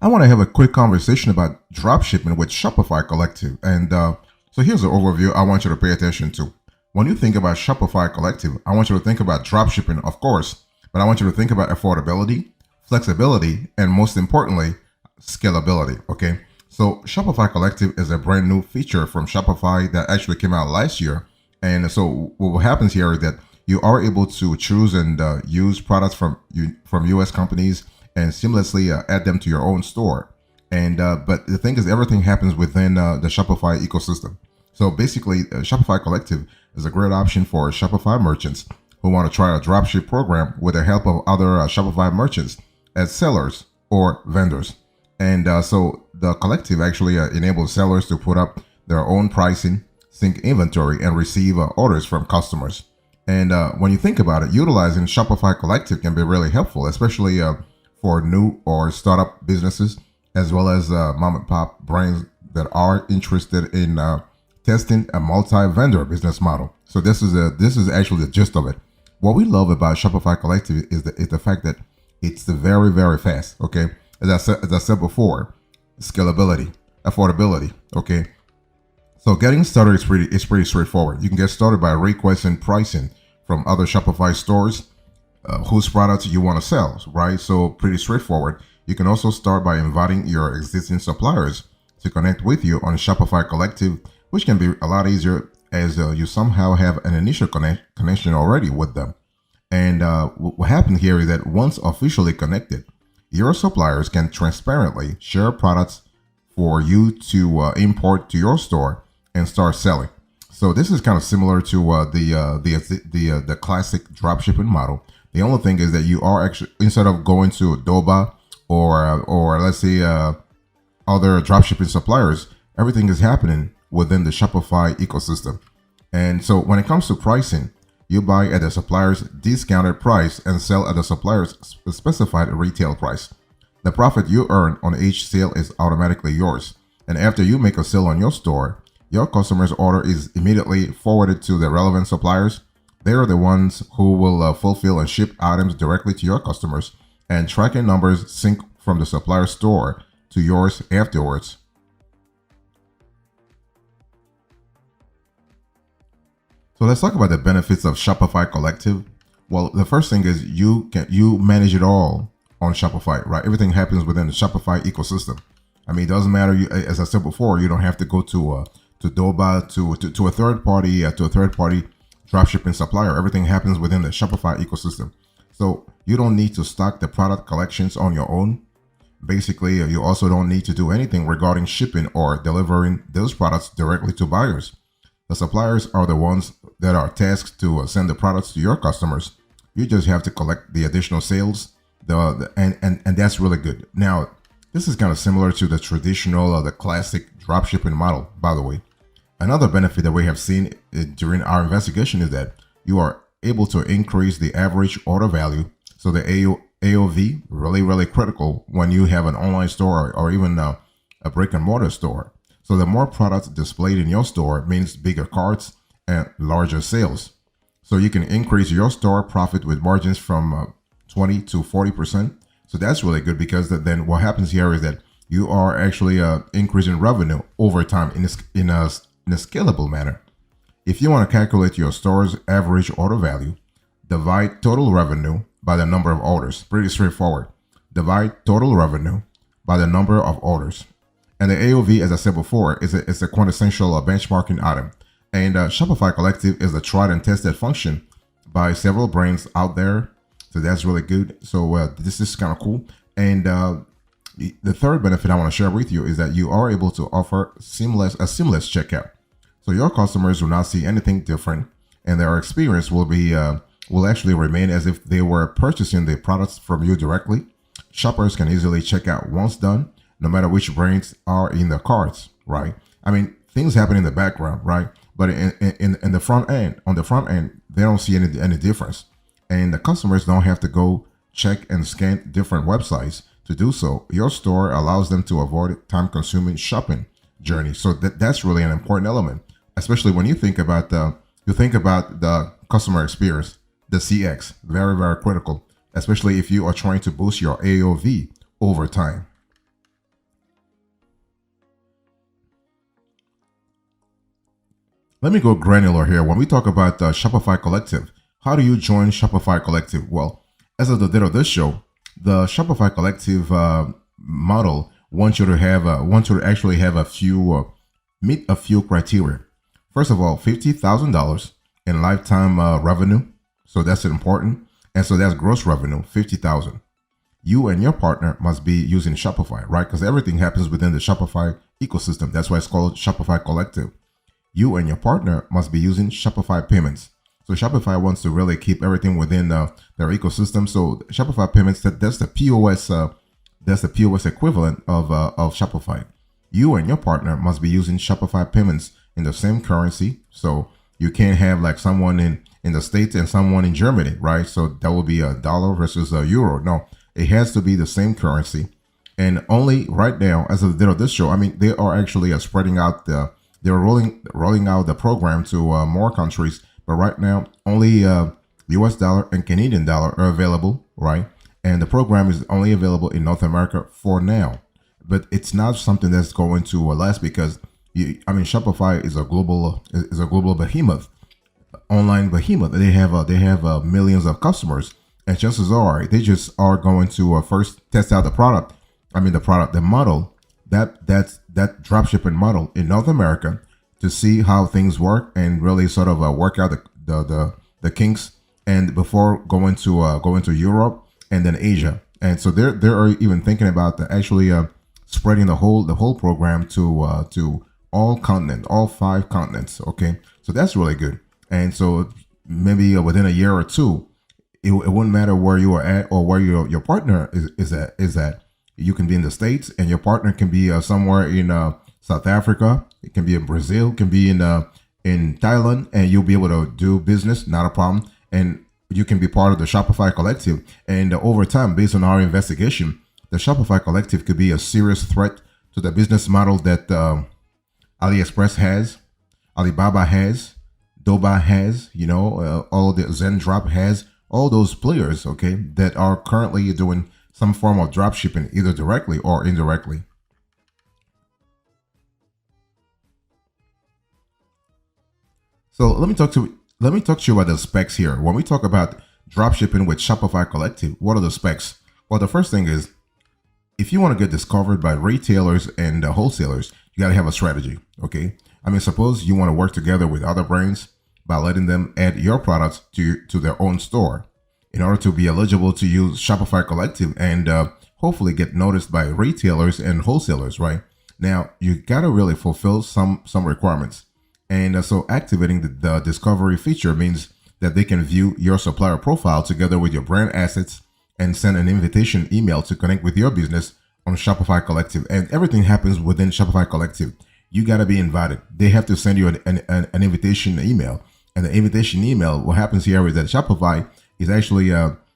I want to have a quick conversation about dropshipping with Shopify Collective. And so here's an overview I want you to pay attention to. When you think about Shopify Collective, I want you to think about dropshipping, of course, but I want you to think about affordability, flexibility, and most importantly, scalability. Okay. So Shopify Collective is a brand new feature from Shopify that actually came out last year. And so what happens here is that you are able to choose and use products from US companies and seamlessly add them to your own store. And but the thing is, everything happens within the Shopify ecosystem. So basically, Shopify Collective is a great option for Shopify merchants who want to try a dropship program with the help of other Shopify merchants as sellers or vendors. And so the collective actually enables sellers to put up their own pricing, sync inventory, and receive orders from customers. And when you think about it, utilizing Shopify Collective can be really helpful, especially for new or startup businesses, as well as mom and pop brands that are interested in testing a multi-vendor business model. So this is actually the gist of it. What we love about Shopify Collective is the fact that it's very, very fast. Okay, as I said before, scalability, affordability. Okay, so getting started is pretty straightforward. You can get started by requesting pricing from other Shopify stores whose products you want to sell, right? So pretty straightforward. You can also start by inviting your existing suppliers to connect with you on Shopify Collective, which can be a lot easier as you somehow have an initial connection already with them. And what happened here is that once officially connected, your suppliers can transparently share products for you to import to your store and start selling. So this is kind of similar to the classic dropshipping model. The only thing is that you are actually, instead of going to Doba or let's say other dropshipping suppliers, everything is happening within the Shopify ecosystem. And so when it comes to pricing, you buy at the supplier's discounted price and sell at the supplier's specified retail price. The profit you earn on each sale is automatically yours. And after you make a sale on your store, your customer's order is immediately forwarded to the relevant suppliers. They are the ones who will fulfill and ship items directly to your customers, and tracking numbers sync from the supplier store to yours afterwards. So let's talk about the benefits of Shopify Collective. Well, the first thing is you manage it all on Shopify, right? Everything happens within the Shopify ecosystem. I mean, it doesn't matter. As I said before, you don't have to go to Doba to a third party dropshipping supplier. Everything happens within the Shopify ecosystem. So you don't need to stock the product collections on your own. Basically, you also don't need to do anything regarding shipping or delivering those products directly to buyers. The suppliers are the ones that are tasked to send the products to your customers. You just have to collect the additional sales, and that's really good. Now, this is kind of similar to the traditional, the classic dropshipping model, by the way. Another benefit that we have seen during our investigation is that you are able to increase the average order value. So the AOV, really critical when you have an online store or even a brick and mortar store. So the more products displayed in your store means bigger carts and larger sales. So you can increase your store profit with margins from 20 to 40%. So that's really good, because then what happens here is that you are actually increasing revenue over time in a scalable manner. If you want to calculate your store's average order value, divide total revenue by the number of orders. Pretty straightforward. Divide total revenue by the number of orders. And the AOV, as I said before, is a quintessential benchmarking item. And Shopify Collective is a tried and tested function by several brands out there. So that's really good. So this is kind of cool. And the third benefit I want to share with you is that you are able to offer a seamless checkout. So your customers will not see anything different, and their experience will actually remain as if they were purchasing the products from you directly. Shoppers can easily check out once done, no matter which brands are in their carts, right? I mean, things happen in the background, right? But in the front end, on the front end, they don't see any difference. And the customers don't have to go check and scan different websites to do so. Your store allows them to avoid time-consuming shopping journey. So that's really an important element, especially when you think about the customer experience, the CX, very critical, especially if you are trying to boost your AOV over time. let me go granular here. When we talk about Shopify Collective, how do you join Shopify Collective? Well, as of the date of this show, the Shopify Collective model wants you to actually have a few meet a few criteria. First of all, $50,000 in lifetime revenue, so that's important, and so that's gross revenue, 50,000. You and your partner must be using Shopify, right? Because everything happens within the Shopify ecosystem. That's why it's called Shopify Collective. You and your partner must be using Shopify payments. So Shopify wants to really keep everything within their ecosystem. So Shopify payments, that's the POS, that's the POS equivalent of Shopify. You and your partner must be using Shopify payments in the same currency. So you can't have like someone in the States and someone in Germany, right? So that will be a dollar versus a euro. No, it has to be the same currency. And only right now, as of the date of this show, I mean, they are actually spreading out they're rolling out the program to more countries. But right now, only US dollar and Canadian dollar are available, right? And the program is only available in North America for now. But it's not something that's going to last because Shopify is a global behemoth, online behemoth. They have millions of customers, and chances are they just are going to first test out the model, that's that dropshipping model in North America to see how things work and really sort of work out the kinks, and before going to Europe and then Asia. And so they're even thinking about actually spreading the whole program to all 5 continents. Okay, so that's really good. And so maybe within a year or two, it wouldn't matter where you are at or where your partner is at. You can be in the States and your partner can be somewhere in South Africa. It can be in Brazil, can be in Thailand, and you'll be able to do business, not a problem. And you can be part of the Shopify Collective. And over time, based on our investigation, the Shopify Collective could be a serious threat to the business model that AliExpress has, Alibaba has, Doba has, all the Zendrop has, all those players, okay, that are currently doing some form of drop shipping, either directly or indirectly. So let me talk to you about the specs here. When we talk about drop shipping with Shopify Collective, what are the specs? Well, the first thing is, if you want to get discovered by retailers and wholesalers, you got to have a strategy, okay? Suppose you want to work together with other brands by letting them add your products to their own store in order to be eligible to use Shopify Collective and hopefully get noticed by retailers and wholesalers, right? Now, you got to really fulfill some requirements. And so activating the discovery feature means that they can view your supplier profile together with your brand assets and send an invitation email to connect with your business on Shopify Collective. And everything happens within Shopify Collective. You got to be invited. They have to send you an invitation email. And the invitation email, what happens here is that Shopify is actually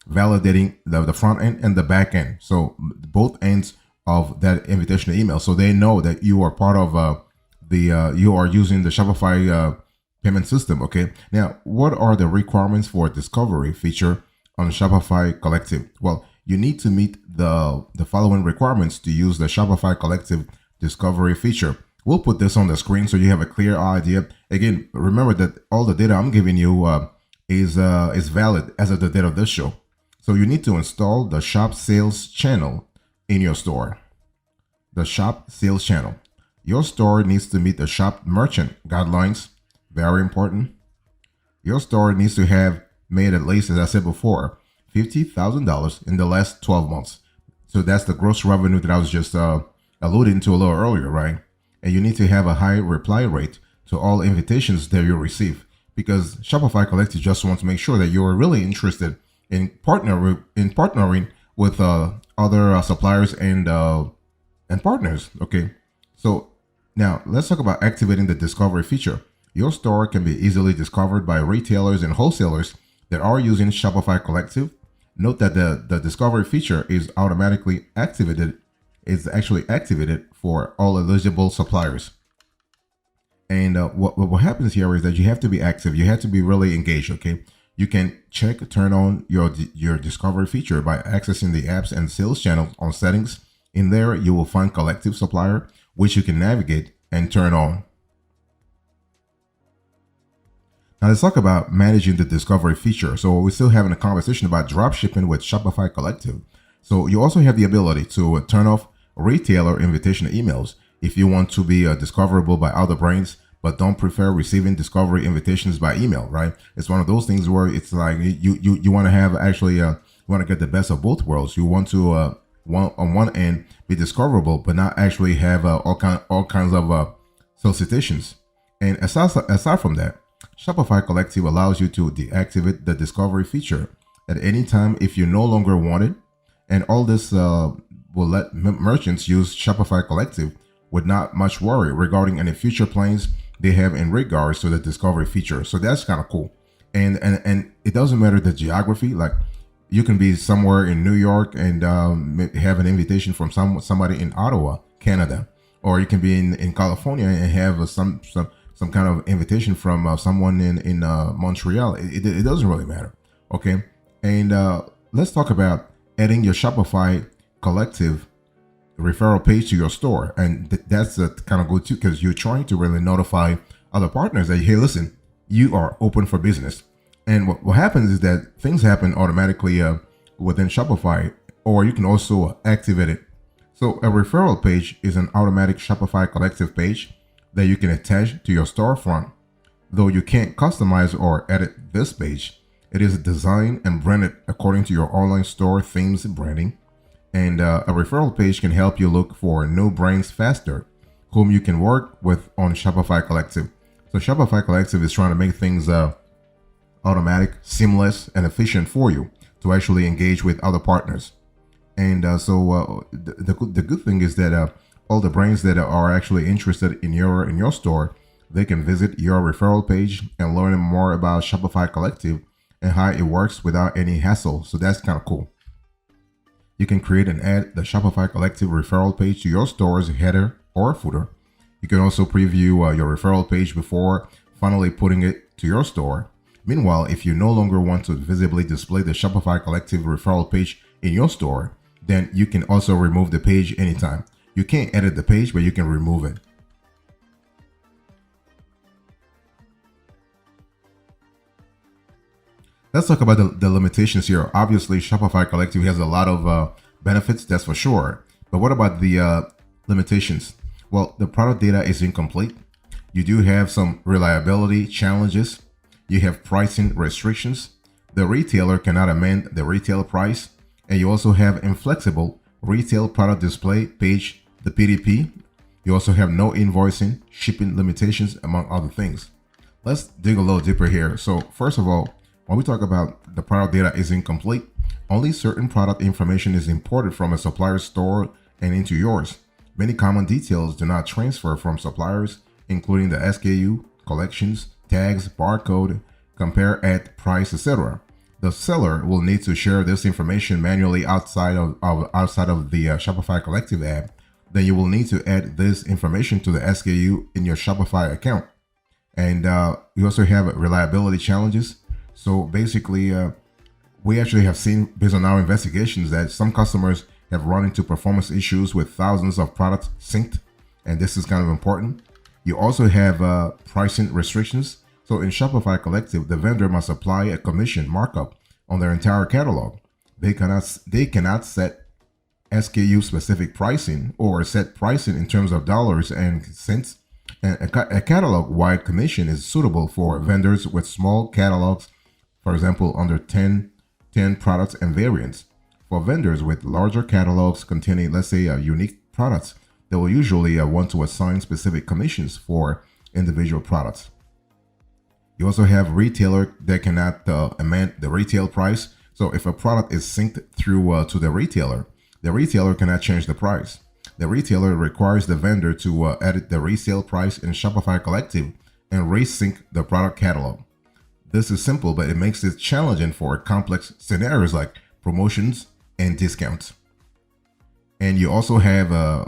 validating the front end and the back end. So both ends of that invitation email. So they know that you are part of you are using the Shopify payment system. Okay. Now, what are the requirements for a discovery feature on Shopify Collective? Well, you need to meet the following requirements to use the Shopify Collective discovery feature. We'll put this on the screen so you have a clear idea. Again, remember that all the data I'm giving you is valid as of the date of this show. So you need to install the Shop Sales channel in your store. The Shop Sales channel. Your store needs to meet the Shop Merchant guidelines. Very important. Your store needs to have made at least, as I said before, $50,000 in the last 12 months. So that's the gross revenue that I was just alluding to a little earlier, right? And you need to have a high reply rate to all invitations that you receive, because Shopify Collective just wants to make sure that you're really interested in partnering with other suppliers and partners. Okay, so now let's talk about activating the discovery feature. Your store can be easily discovered by retailers and wholesalers that are using Shopify Collective. Note that the discovery feature is automatically activated. It's actually activated for all eligible suppliers. And what happens here is that you have to be active. You have to be really engaged. Okay, you can turn on your discovery feature by accessing the apps and sales channels on settings. In there, you will find Collective Supplier, which you can navigate and turn on. Now let's talk about managing the discovery feature. So we're still having a conversation about drop shipping with Shopify Collective. So you also have the ability to turn off retailer invitation emails if you want to be discoverable by other brands, but don't prefer receiving discovery invitations by email, right? It's one of those things where it's like you want to have actually you want to get the best of both worlds. You want to on one end be discoverable, but not actually have all kinds of solicitations. And aside from that, Shopify Collective allows you to deactivate the discovery feature at any time if you no longer want it. And all this will let merchants use Shopify Collective with not much worry regarding any future plans they have in regards to the discovery feature. So that's kind of cool. And it doesn't matter the geography. Like you can be somewhere in New York and have an invitation from somebody in Ottawa, Canada, or you can be in California and have some kind of invitation from someone in Montreal. It doesn't really matter. Okay. And let's talk about adding your Shopify Collective referral page to your store. And that's kind of good too, because you're trying to really notify other partners that, hey, listen, you are open for business. And what happens is that things happen automatically within Shopify, or you can also activate it. So a referral page is an automatic Shopify Collective page that you can attach to your storefront. Though you can't customize or edit this page, it is designed and branded according to your online store themes and branding. And a referral page can help you look for new brands faster, whom you can work with on Shopify Collective. So Shopify Collective is trying to make things automatic, seamless, and efficient for you to actually engage with other partners. And the good thing is that all the brands that are actually interested in your store, they can visit your referral page and learn more about Shopify Collective and how it works without any hassle. So that's kind of cool. You can create and add the Shopify Collective referral page to your store's header or footer. You can also preview your referral page before finally putting it to your store. Meanwhile, if you no longer want to visibly display the Shopify Collective referral page in your store, then you can also remove the page anytime. You can't edit the page, but you can remove it. Let's talk about the limitations here. Obviously, Shopify Collective has a lot of benefits, that's for sure. But what about the limitations? Well, the product data is incomplete. You do have some reliability challenges. You have pricing restrictions. The retailer cannot amend the retail price. And you also have inflexible retail product display page, the PDP. You also have no invoicing, shipping limitations, among other things. Let's dig a little deeper here. So first of all, when we talk about the product data is incomplete, only certain product information is imported from a supplier's store and into yours. Many common details do not transfer from suppliers, including the SKU, collections, tags, barcode, compare at, price, etc. The seller will need to share this information manually outside of the Shopify Collective app. Then you will need to add this information to the SKU in your Shopify account. And you also have reliability challenges. So basically, we actually have seen, based on our investigations, that some customers have run into performance issues with thousands of products synced, and this is kind of important. You also have pricing restrictions. So in Shopify Collective, the vendor must apply a commission markup on their entire catalog. They cannot set SKU specific pricing or set pricing in terms of dollars and cents. And a catalog-wide commission is suitable for vendors with small catalogs, for example, under 10 products and variants. For vendors with larger catalogs containing, let's say, unique products, they will usually want to assign specific commissions for individual products. You also have retailer that cannot amend the retail price. So if a product is synced through to the retailer cannot change the price. The retailer requires the vendor to edit the resale price in Shopify Collective and resync the product catalog. This is simple, but it makes it challenging for complex scenarios like promotions and discounts. And you also have an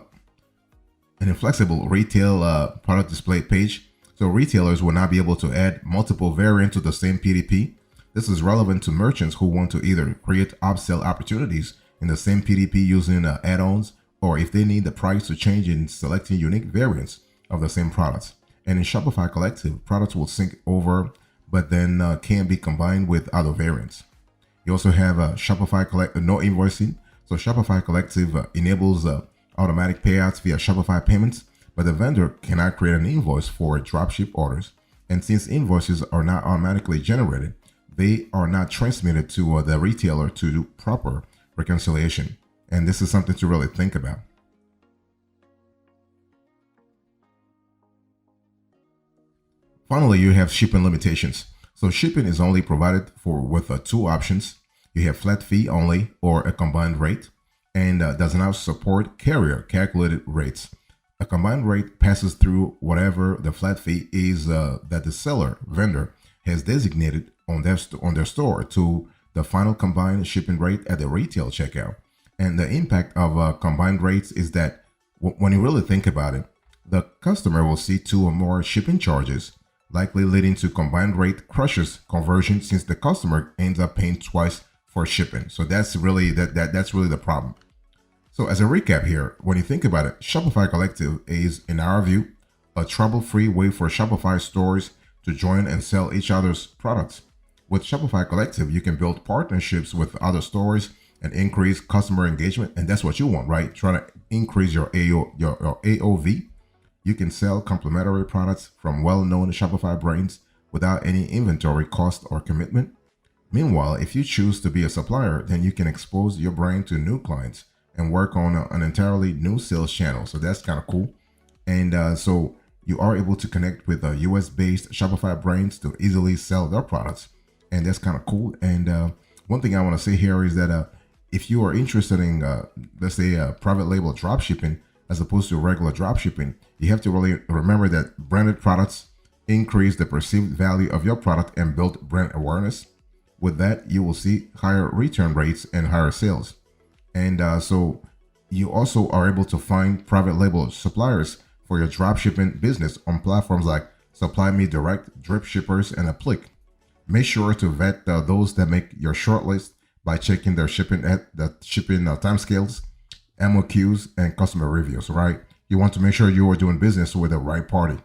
inflexible retail product display page. So retailers will not be able to add multiple variants to the same PDP. This is relevant to merchants who want to either create upsell opportunities in the same PDP using add-ons, or if they need the price to change in selecting unique variants of the same products. And in Shopify Collective, products will sync over but then can be combined with other variants. You also have Shopify Collective, no invoicing. So Shopify Collective enables automatic payouts via Shopify payments, but the vendor cannot create an invoice for dropship orders. And since invoices are not automatically generated, they are not transmitted to the retailer to do proper reconciliation. And this is something to really think about. Finally, you have shipping limitations. So shipping is only provided for with two options. You have flat fee only or a combined rate, and does not support carrier calculated rates. A combined rate passes through whatever the flat fee is that the seller vendor has designated on their store to the final combined shipping rate at the retail checkout. And the impact of combined rates is that when you really think about it, the customer will see two or more shipping charges, likely leading to combined rate crushes conversion since the customer ends up paying twice for shipping. So that's really that's really the problem. So as a recap here, when you think about it, Shopify Collective is, in our view, a trouble-free way for Shopify stores to join and sell each other's products. With Shopify Collective, you can build partnerships with other stores and increase customer engagement, and that's what you want, right? Trying to increase your AOV. You can sell complementary products from well-known Shopify brands without any inventory cost or commitment. Meanwhile, if you choose to be a supplier, then you can expose your brand to new clients and work on an entirely new sales channel. So that's kind of cool. And so you are able to connect with US-based Shopify brands to easily sell their products. And that's kind of cool. And one thing I want to say here is that if you are interested in, let's say, private label drop shipping, as opposed to regular drop shipping, you have to really remember that branded products increase the perceived value of your product and build brand awareness. With that, you will see higher return rates and higher sales. And so you also are able to find private label suppliers for your dropshipping business on platforms like Supply Me Direct, Drip Shippers, and Applique. Make sure to vet those that make your shortlist by checking their shipping timescales, MOQs, and customer reviews, right? You want to make sure you are doing business with the right party.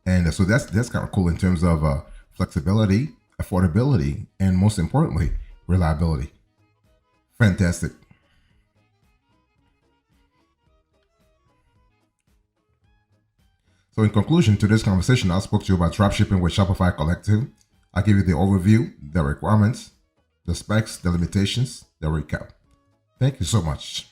And so that's kind of cool in terms of flexibility, affordability, and most importantly, reliability. Fantastic. So in conclusion to this conversation, I spoke to you about dropshipping with Shopify Collective. I give you the overview, the requirements, the specs, the limitations, the recap. Thank you so much.